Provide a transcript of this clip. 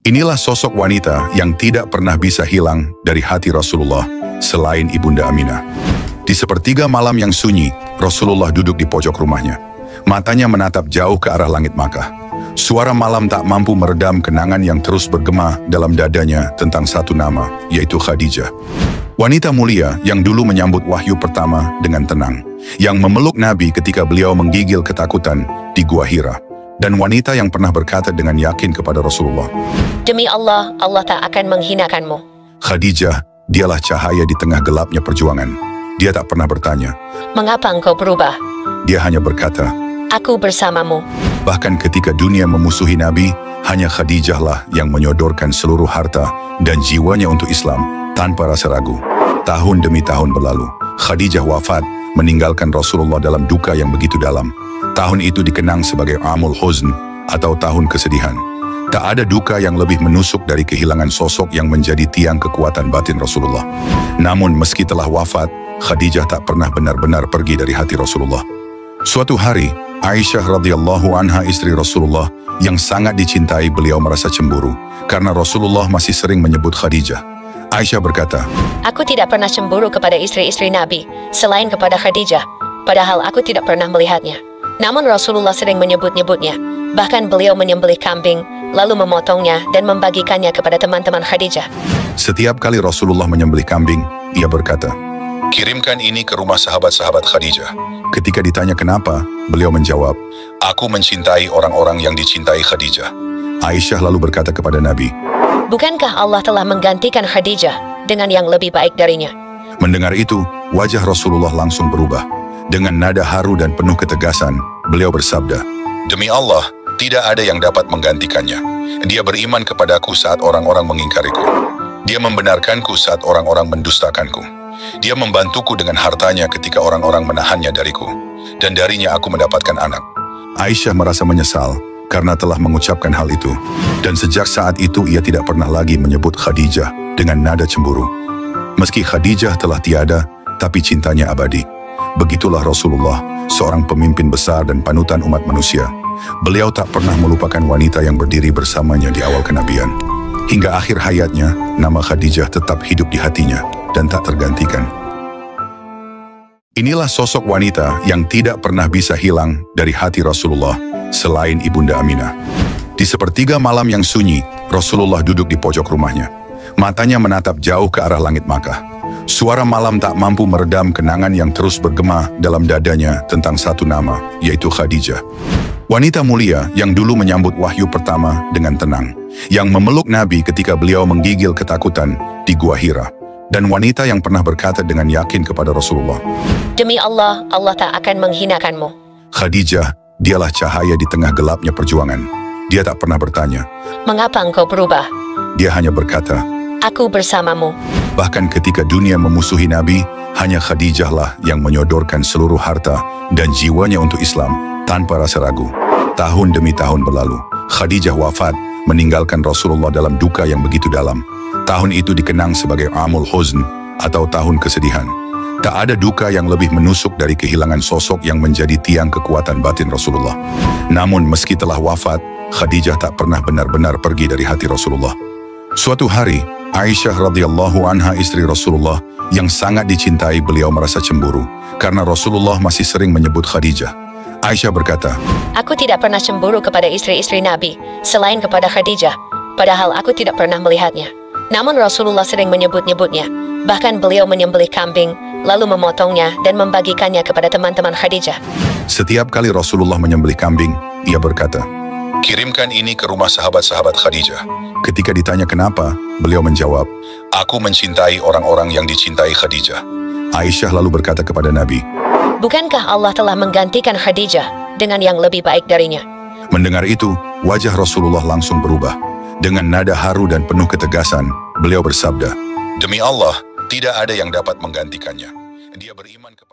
Inilah sosok wanita yang tidak pernah bisa hilang dari hati Rasulullah selain Ibunda Aminah. Di sepertiga malam yang sunyi, Rasulullah duduk di pojok rumahnya. Matanya menatap jauh ke arah langit Makkah. Suara malam tak mampu meredam kenangan yang terus bergema dalam dadanya tentang satu nama, yaitu Khadijah. Wanita mulia yang dulu menyambut wahyu pertama dengan tenang, yang memeluk Nabi ketika beliau menggigil ketakutan di Gua Hira, dan wanita yang pernah berkata dengan yakin kepada Rasulullah, "Demi Allah, Allah tak akan menghinakanmu." Khadijah, dialah cahaya di tengah gelapnya perjuangan. Dia tak pernah bertanya, "Mengapa engkau berubah?" Dia hanya berkata, "Aku bersamamu." Bahkan ketika dunia memusuhi Nabi, hanya Khadijah lah yang menyodorkan seluruh harta dan jiwanya untuk Islam tanpa rasa ragu. Tahun demi tahun berlalu, Khadijah wafat, meninggalkan Rasulullah dalam duka yang begitu dalam. Tahun itu dikenang sebagai Amul Huzn atau tahun kesedihan. Tak ada duka yang lebih menusuk dari kehilangan sosok yang menjadi tiang kekuatan batin Rasulullah. Namun meski telah wafat, Khadijah tak pernah benar-benar pergi dari hati Rasulullah. Suatu hari, Aisyah radhiyallahu anha, istri Rasulullah yang sangat dicintai, beliau merasa cemburu karena Rasulullah masih sering menyebut Khadijah. Aisyah berkata, "Aku tidak pernah cemburu kepada istri-istri Nabi selain kepada Khadijah, padahal aku tidak pernah melihatnya. Namun Rasulullah sering menyebut-nyebutnya. Bahkan beliau menyembelih kambing, lalu memotongnya dan membagikannya kepada teman-teman Khadijah." Setiap kali Rasulullah menyembelih kambing, ia berkata, "Kirimkan ini ke rumah sahabat-sahabat Khadijah." Ketika ditanya kenapa, beliau menjawab, "Aku mencintai orang-orang yang dicintai Khadijah." Aisyah lalu berkata kepada Nabi, "Bukankah Allah telah menggantikan Khadijah dengan yang lebih baik darinya?" Mendengar itu, wajah Rasulullah langsung berubah. Dengan nada haru dan penuh ketegasan, beliau bersabda, "Demi Allah, tidak ada yang dapat menggantikannya. Dia beriman kepadaku saat orang-orang mengingkariku. Dia membenarkanku saat orang-orang mendustakanku. Dia membantuku dengan hartanya ketika orang-orang menahannya dariku. Dan darinya aku mendapatkan anak." Aisyah merasa menyesal karena telah mengucapkan hal itu. Dan sejak saat itu ia tidak pernah lagi menyebut Khadijah dengan nada cemburu. Meski Khadijah telah tiada, tapi cintanya abadi. Begitulah Rasulullah, seorang pemimpin besar dan panutan umat manusia. Beliau tak pernah melupakan wanita yang berdiri bersamanya di awal kenabian. Hingga akhir hayatnya, nama Khadijah tetap hidup di hatinya dan tak tergantikan. Inilah sosok wanita yang tidak pernah bisa hilang dari hati Rasulullah selain Ibunda Aminah. Di sepertiga malam yang sunyi, Rasulullah duduk di pojok rumahnya. Matanya menatap jauh ke arah langit Makkah. Suara malam tak mampu meredam kenangan yang terus bergema dalam dadanya tentang satu nama, yaitu Khadijah. Wanita mulia yang dulu menyambut wahyu pertama dengan tenang, yang memeluk Nabi ketika beliau menggigil ketakutan di Gua Hira, dan wanita yang pernah berkata dengan yakin kepada Rasulullah, "Demi Allah, Allah tak akan menghinakanmu." Khadijah, dialah cahaya di tengah gelapnya perjuangan. Dia tak pernah bertanya, "Mengapa engkau berubah?" Dia hanya berkata, "Aku bersamamu." Bahkan ketika dunia memusuhi Nabi, hanya Khadijah lah yang menyodorkan seluruh harta dan jiwanya untuk Islam tanpa rasa ragu. Tahun demi tahun berlalu, Khadijah wafat, meninggalkan Rasulullah dalam duka yang begitu dalam. Tahun itu dikenang sebagai Amul Huzn atau tahun kesedihan. Tak ada duka yang lebih menusuk dari kehilangan sosok yang menjadi tiang kekuatan batin Rasulullah. Namun meski telah wafat, Khadijah tak pernah benar-benar pergi dari hati Rasulullah. Suatu hari, Aisyah radhiyallahu anha, istri Rasulullah yang sangat dicintai, beliau merasa cemburu karena Rasulullah masih sering menyebut Khadijah. Aisyah berkata, "Aku tidak pernah cemburu kepada istri-istri Nabi selain kepada Khadijah, padahal aku tidak pernah melihatnya. Namun Rasulullah sering menyebut-nyebutnya. Bahkan beliau menyembelih kambing, lalu memotongnya dan membagikannya kepada teman-teman Khadijah." Setiap kali Rasulullah menyembelih kambing, ia berkata, "Kirimkan ini ke rumah sahabat-sahabat Khadijah." Ketika ditanya kenapa, beliau menjawab, "Aku mencintai orang-orang yang dicintai Khadijah." Aisyah lalu berkata kepada Nabi, "Bukankah Allah telah menggantikan Khadijah dengan yang lebih baik darinya?" Mendengar itu, wajah Rasulullah langsung berubah. Dengan nada haru dan penuh ketegasan, beliau bersabda, "Demi Allah, tidak ada yang dapat menggantikannya. Dia beriman kepada